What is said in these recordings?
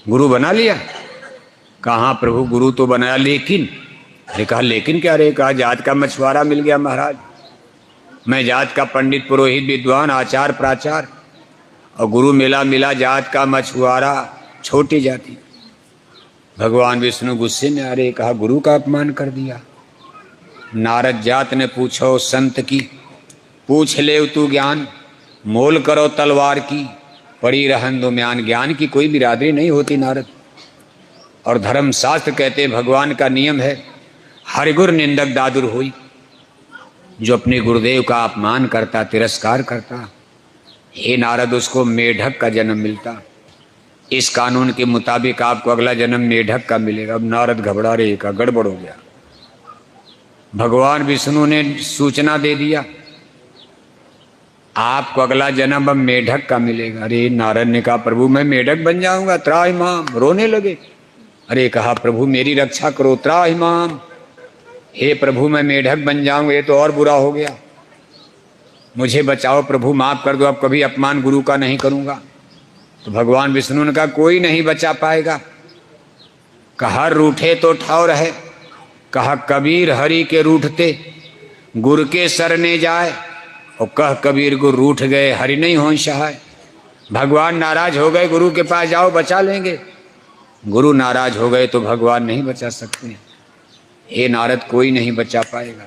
गुरु बना लिया? कहाँ प्रभु, गुरु तो बनाया, लेकिन। अरे कहा लेकिन क्या? रे कहा जात का मछुआरा मिल गया महाराज, मैं जात का पंडित पुरोहित विद्वान आचार प्राचार, और गुरु मिला जात का मछुआरा, छोटी जाति। भगवान विष्णु गुस्से में आ रहे, कहा गुरु का अपमान कर दिया। नारद जात ने पूछो संत की, पूछ ले तू ज्ञान, मोल करो तलवार की, पड़ी रहन दो म्यान। ज्ञान की कोई बिरादरी नहीं होती नारद, और धर्मशास्त्र कहते भगवान का नियम है, हरिगुर निंदक दादुर हुई। जो अपने गुरुदेव का अपमान करता, तिरस्कार करता, हे नारद उसको मेढक का जन्म मिलता। इस कानून के मुताबिक आपको अगला जन्म मेढक का मिलेगा। अब नारद घबरा रहे, का गड़बड़ हो गया। भगवान विष्णु ने सूचना दे दिया, आपको अगला जन्म अब मेढक का मिलेगा। अरे नारद ने कहा प्रभु मैं मेढक बन जाऊंगा, त्राहिमाम। रोने लगे। अरे कहा प्रभु मेरी रक्षा करो, त्राहिमाम। हे प्रभु मैं मेढक बन जाऊंगा, ये तो और बुरा हो गया, मुझे बचाओ प्रभु, माफ कर दो, अब कभी अपमान गुरु का नहीं करूंगा। तो भगवान विष्णु ने कहा कोई नहीं बचा पाएगा। कहा रूठे तो ठाव रहे, कहा कबीर हरि के रूठते गुरु के सरने जाए, और कह कबीर को रूठ गए हरि नहीं हो सहाय। भगवान नाराज हो गए, गुरु के पास जाओ बचा लेंगे। गुरु नाराज हो गए तो भगवान नहीं बचा सकते। हे नारद कोई नहीं बचा पाएगा।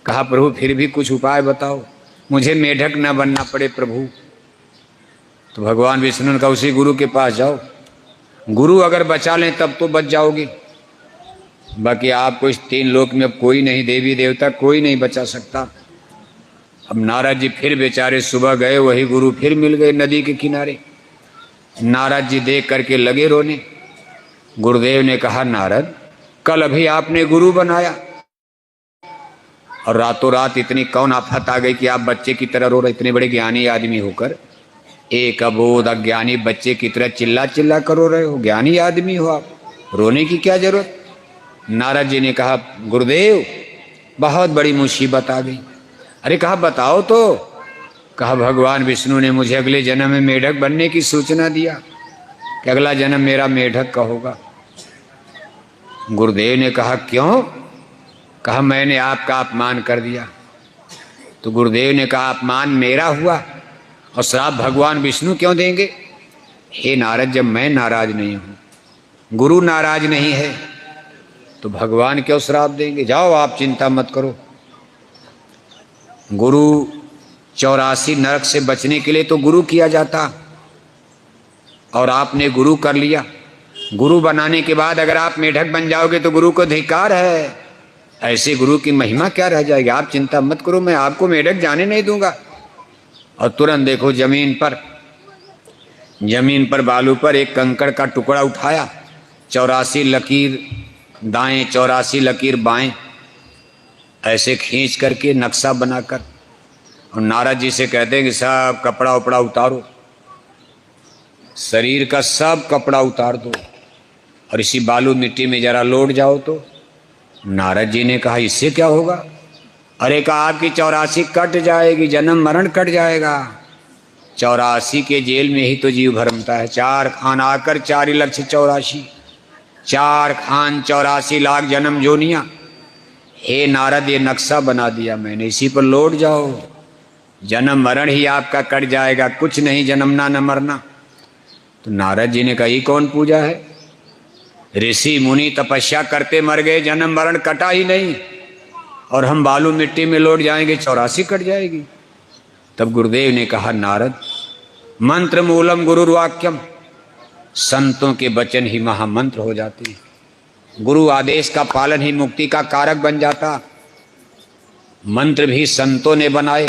कहा प्रभु फिर भी कुछ उपाय बताओ, मुझे मेढक न बनना पड़े प्रभु। तो भगवान विष्णु ने कहा उसी गुरु के पास जाओ, गुरु अगर बचा लें तब तो बच जाओगे, बाकी आपको इस तीन लोक में अब कोई नहीं, देवी देवता कोई नहीं बचा सकता। अब नारद जी फिर बेचारे सुबह गए, वही गुरु फिर मिल गए नदी के किनारे। नारद जी देख करके लगे रोने। गुरुदेव ने कहा नारद कल अभी आपने गुरु बनाया, और रातों रात इतनी कौन आफत आ गई कि आप बच्चे की तरह रो रहे? इतने बड़े ज्ञानी आदमी होकर एक अबोध अज्ञानी बच्चे की तरह चिल्ला चिल्ला कर रो रहे हो? ज्ञानी आदमी हो आप, रोने की क्या जरूरत? नारद जी ने कहा गुरुदेव बहुत बड़ी मुसीबत आ गई। अरे कहा बताओ तो। कहा भगवान विष्णु ने मुझे अगले जन्म में मेढक बनने की सूचना दिया कि अगला जन्म मेरा मेढक का होगा। गुरुदेव ने कहा क्यों? कहा मैंने आपका अपमान कर दिया। तो गुरुदेव ने कहा अपमान मेरा हुआ और श्राप भगवान विष्णु क्यों देंगे? हे नारद जब मैं नाराज नहीं हूं, गुरु नाराज नहीं है, तो भगवान क्यों श्राप देंगे? जाओ आप चिंता मत करो। गुरु 84 नरक से बचने के लिए तो गुरु किया जाता, और आपने गुरु कर लिया। गुरु बनाने के बाद अगर आप मेढक बन जाओगे तो गुरु को धिक्कार है। ऐसे गुरु की महिमा क्या रह जाएगी? आप चिंता मत करो, मैं आपको मेढक जाने नहीं दूंगा। और तुरंत देखो जमीन पर बालू पर एक कंकड़ का टुकड़ा उठाया, 84 लकीर दाएं 84 लकीर बाएं, ऐसे खींच करके नक्शा बनाकर, और नारद जी से कहते हैं कि सब कपड़ा उपड़ा उतारो, शरीर का सब कपड़ा उतार दो, और इसी बालू मिट्टी में जरा लौट जाओ। तो नारद जी ने कहा इससे क्या होगा? अरे कहा आपकी 84 कट जाएगी, जन्म मरण कट जाएगा। 84 के जेल में ही तो जीव भरमता है। 4 खान आकर 4 लक्ष 84, 4 खान 84 लाख जन्म जोनिया। हे नारद ये नक्शा बना दिया मैंने, इसी पर लौट जाओ, जन्म मरण ही आपका कट जाएगा, कुछ नहीं जन्मना न मरना। तो नारद जी ने कहा ये कौन पूजा है? ऋषि मुनि तपस्या करते मर गए, जन्म मरण कटा ही नहीं, और हम बालू मिट्टी में लौट जाएंगे, 84 कट जाएगी। तब गुरुदेव ने कहा नारद मंत्र मूलम गुरुर्वाक्यम, संतों के वचन ही महामंत्र हो जाते हैं। गुरु आदेश का पालन ही मुक्ति का कारक बन जाता। मंत्र भी संतों ने बनाए,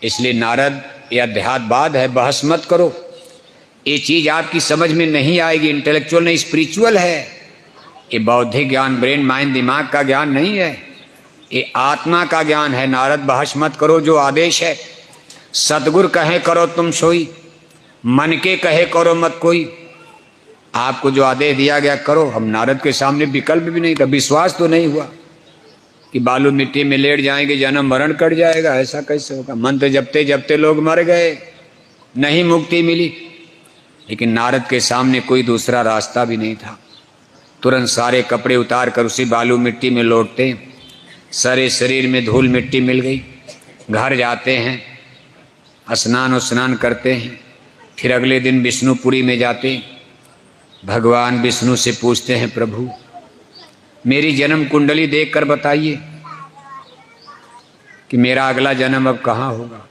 इसलिए नारद यह अध्यात्मवाद है, बहस मत करो। ये चीज आपकी समझ में नहीं आएगी, इंटेलेक्चुअल नहीं स्पिरिचुअल है। ये बौद्धिक ज्ञान, ब्रेन माइंड दिमाग का ज्ञान नहीं है, ये आत्मा का ज्ञान है। नारद बहस मत करो, जो आदेश है सतगुरु कहे करो तुम सोई, मन के कहे करो मत कोई। आपको जो आदेश दिया गया करो। हम नारद के सामने विकल्प भी नहीं था। विश्वास तो नहीं हुआ कि बालू मिट्टी में लेट जाएंगे, जन्म मरण कट जाएगा, ऐसा कैसे होगा? मंत्र जपते जपते लोग मर गए, नहीं मुक्ति मिली। लेकिन नारद के सामने कोई दूसरा रास्ता भी नहीं था। तुरंत सारे कपड़े उतार कर उसी बालू मिट्टी में लौटते, सारे शरीर में धूल मिट्टी मिल गई। घर जाते हैं, स्नान उस्नान करते हैं, फिर अगले दिन विष्णुपुरी में जाते, भगवान विष्णु से पूछते हैं, प्रभु मेरी जन्म कुंडली देखकर बताइए कि मेरा अगला जन्म अब कहाँ होगा।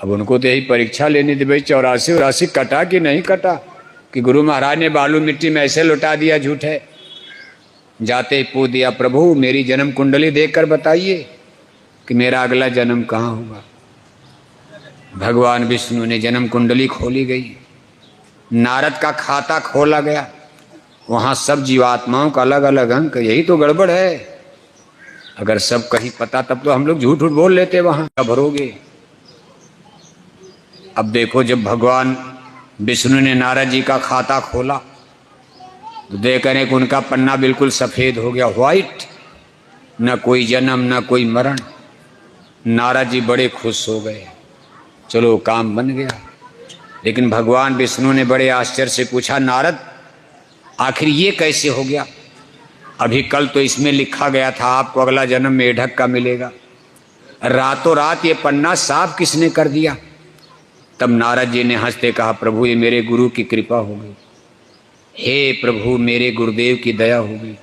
अब उनको तो यही परीक्षा लेनी थी, भाई 84 कटा कि नहीं कटा, कि गुरु महाराज ने बालू मिट्टी में ऐसे लौटा दिया झूठ है। जाते ही पूछ दिया, प्रभु मेरी जन्म कुंडली देखकर बताइए कि मेरा अगला जन्म कहाँ होगा। भगवान विष्णु ने जन्म कुंडली खोली गई, नारद का खाता खोला गया, वहाँ सब जीवात्माओं का अलग अलग अंक। यही तो गड़बड़ है, अगर सब कहीं पता तब तो हम लोग झूठ झूठ बोल लेते, वहाँ क्या भरोगे। अब देखो जब भगवान विष्णु ने नारद जी का खाता खोला तो देखने को उनका पन्ना बिल्कुल सफ़ेद हो गया, व्हाइट, न कोई जन्म न कोई मरण। नारद जी बड़े खुश हो गए, चलो काम बन गया। लेकिन भगवान विष्णु ने बड़े आश्चर्य से पूछा, नारद आखिर ये कैसे हो गया? अभी कल तो इसमें लिखा गया था आपको अगला जन्म मेढक का मिलेगा, रातों रात ये पन्ना साफ किसने कर दिया? तब नारद जी ने हंसते कहा, प्रभु ये मेरे गुरु की कृपा हो गई, हे प्रभु मेरे गुरुदेव की दया हो गई।